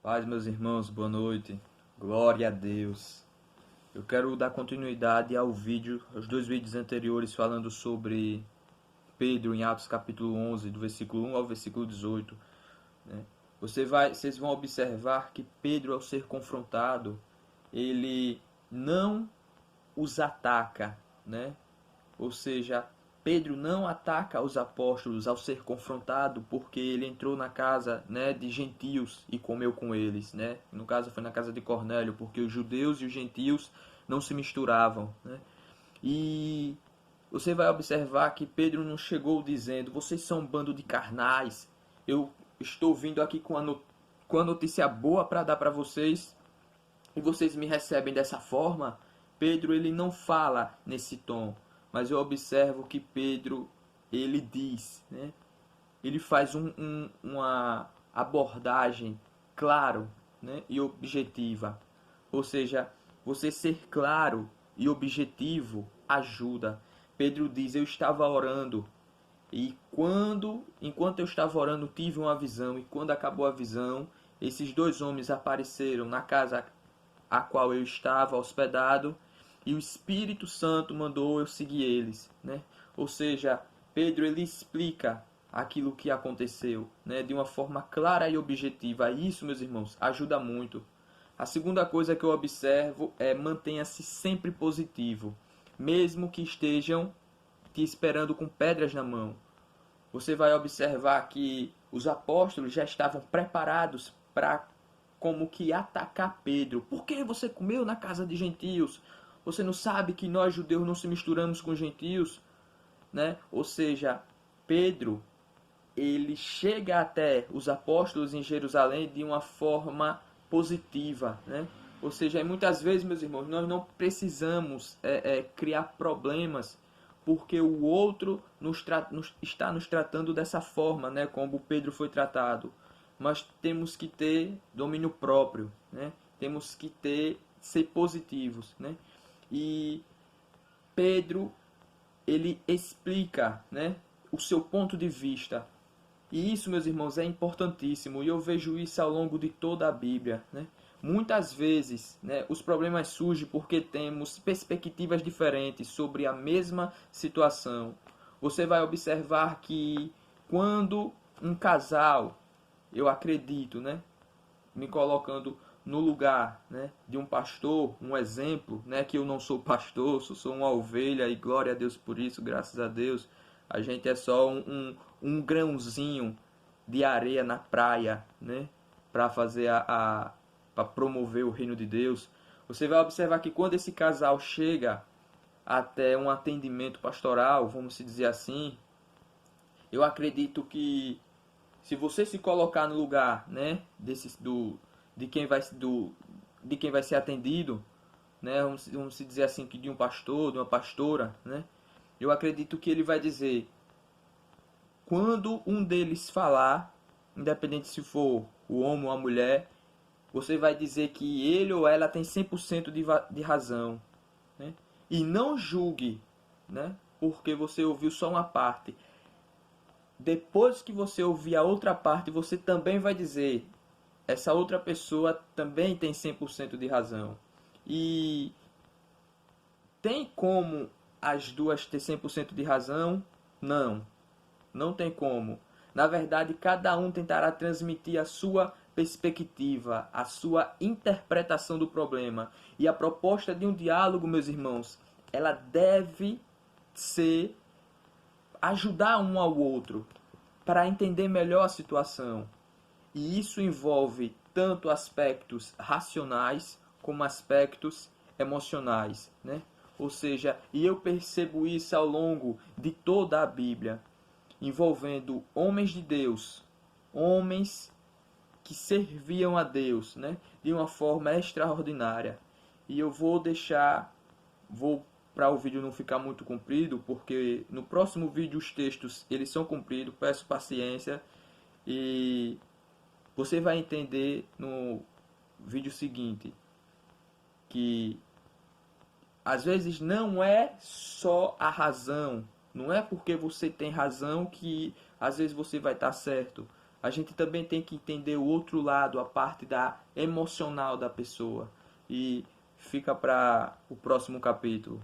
Paz, meus irmãos, boa noite. Glória a Deus. Eu quero dar continuidade ao vídeo, aos dois vídeos anteriores falando sobre Pedro em Atos capítulo 11, do versículo 1 ao versículo 18, né? Vocês vão observar que Pedro, ao ser confrontado, ele não os ataca, né? Ou seja, Pedro não ataca os apóstolos ao ser confrontado porque ele entrou na casa, né, de gentios e comeu com eles, né? No caso foi na casa de Cornélio, porque os judeus e os gentios não se misturavam, né? E você vai observar que Pedro não chegou dizendo: vocês são um bando de carnais, eu estou vindo aqui com a notícia boa para dar para vocês e vocês me recebem dessa forma. Pedro ele não fala nesse tom, mas eu observo que Pedro ele diz, né? Ele faz uma abordagem claro, né? E objetiva. Ou seja, você ser claro e objetivo ajuda. Pedro diz: eu estava orando e enquanto eu estava orando, tive uma visão, e quando acabou a visão, esses dois homens apareceram na casa a qual eu estava hospedado, e o Espírito Santo mandou eu seguir eles, né? Ou seja, Pedro ele explica aquilo que aconteceu, né, de uma forma clara e objetiva. Isso, meus irmãos, ajuda muito. A segunda coisa que eu observo é: mantenha-se sempre positivo, mesmo que estejam te esperando com pedras na mão. Você vai observar que os apóstolos já estavam preparados para como que atacar Pedro. Por que você comeu na casa de gentios? Você não sabe que nós judeus não se misturamos com gentios, né? Ou seja, Pedro, ele chega até os apóstolos em Jerusalém de uma forma positiva, né? Ou seja, muitas vezes, meus irmãos, nós não precisamos criar problemas porque o outro está nos tratando dessa forma, né? Como Pedro foi tratado. Mas temos que ter domínio próprio, né? Temos que ser positivos, né? E Pedro, ele explica, né, o seu ponto de vista. E isso, meus irmãos, é importantíssimo, e eu vejo isso ao longo de toda a Bíblia, né? Muitas vezes, né, os problemas surgem porque temos perspectivas diferentes sobre a mesma situação. Você vai observar que quando um casal, eu acredito, né, me colocando no lugar, né, de um pastor, um exemplo, né, que eu não sou pastor, sou uma ovelha, e glória a Deus por isso, graças a Deus. A gente é só um grãozinho de areia na praia, né, para fazer para promover o reino de Deus. Você vai observar que quando esse casal chega até um atendimento pastoral, vamos dizer assim, eu acredito que se você se colocar no lugar, né, de quem vai de quem vai ser atendido, né, vamos dizer assim, que de um pastor, de uma pastora, né, eu acredito que ele vai dizer: quando um deles falar, independente se for o homem ou a mulher, você vai dizer que ele ou ela tem 100% de razão, né? E não julgue, né, porque você ouviu só uma parte. Depois que você ouvir a outra parte, você também vai dizer: essa outra pessoa também tem 100% de razão. E tem como as duas ter 100% de razão? Não, não tem como. Na verdade, cada um tentará transmitir a sua perspectiva, a sua interpretação do problema. E a proposta de um diálogo, meus irmãos, ela deve ser ajudar um ao outro para entender melhor a situação. E isso envolve tanto aspectos racionais como aspectos emocionais, né? Ou seja, e eu percebo isso ao longo de toda a Bíblia, envolvendo homens de Deus, homens que serviam a Deus, né, de uma forma extraordinária. E eu vou para o vídeo não ficar muito comprido, porque no próximo vídeo os textos eles são compridos, peço paciência, e você vai entender no vídeo seguinte que às vezes não é só a razão, não é porque você tem razão que às vezes você vai estar certo. a gente também tem que entender o outro lado, a parte da emocional da pessoa. E fica para o próximo capítulo.